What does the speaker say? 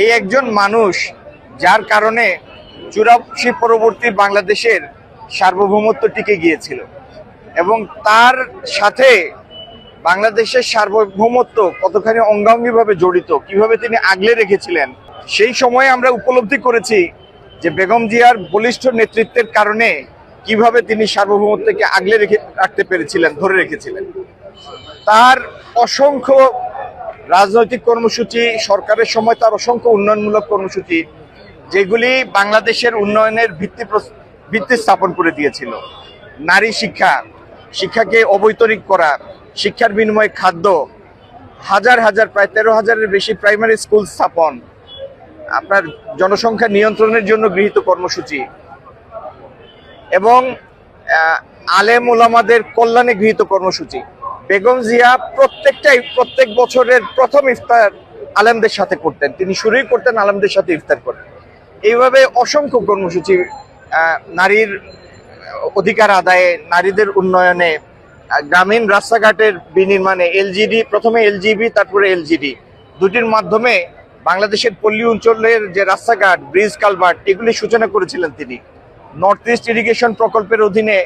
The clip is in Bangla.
এই একজন মানুষ যার কারণে 84 পরবর্তী বাংলাদেশের সার্বভৌমত্ব টিকে গিয়েছিল এবং তার সাথে বাংলাদেশের সার্বভৌমত্ব কতখানি অঙ্গাঙ্গিভাবে জড়িত, কিভাবে তিনি আগলে রেখেছিলেন। সেই সময়ে আমরা উপলব্ধি করেছি যে বেগম জিয়ার বলিষ্ঠ নেতৃত্বের কারণে কিভাবে তিনি সার্বভৌমত্বকে আগলে রাখতে পেরেছিলেন, ধরে রেখেছিলেন। তার অসংখ্য রাজনৈতিক কর্মসূচি, সরকারের সময় তার অসংখ্য উন্নয়নমূলক কর্মসূচি, যেগুলি বাংলাদেশের উন্নয়নের ভিত্তি স্থাপন করে দিয়েছিল। নারী শিক্ষাকে অবৈতনিক করা, শিক্ষার বিনিময়ে খাদ্য, হাজার হাজার প্রায় 13,000-এর বেশি প্রাইমারি স্কুল স্থাপন, আপনার জনসংখ্যা নিয়ন্ত্রণের জন্য গৃহীত কর্মসূচি এবং আলেম ওলামাদের কল্যাণে গৃহীত কর্মসূচি। বেগম জিয়া প্রত্যেক বছরের প্রথম ইফতার আলেমদের সাথে করতেন, তিনি শুরুই করতেন আলেমদের সাথে ইফতার করেন। এইভাবে অসংখ্য কর্মসূচি, নারীর অধিকার আদায়ে, নারীদের উন্নয়নে, গ্রামীণ রাস্তাঘাটের বিনির্মাণে, প্রথমে এলজিবি তারপরে এলজিডি দুটির মাধ্যমে বাংলাদেশের পল্লী অঞ্চলের যে রাস্তাঘাট, ব্রিজ, কালভার্ট এগুলি সূচনা করেছিলেন তিনি। নর্থ ইস্ট ইরিগেশন প্রকল্পের অধীনে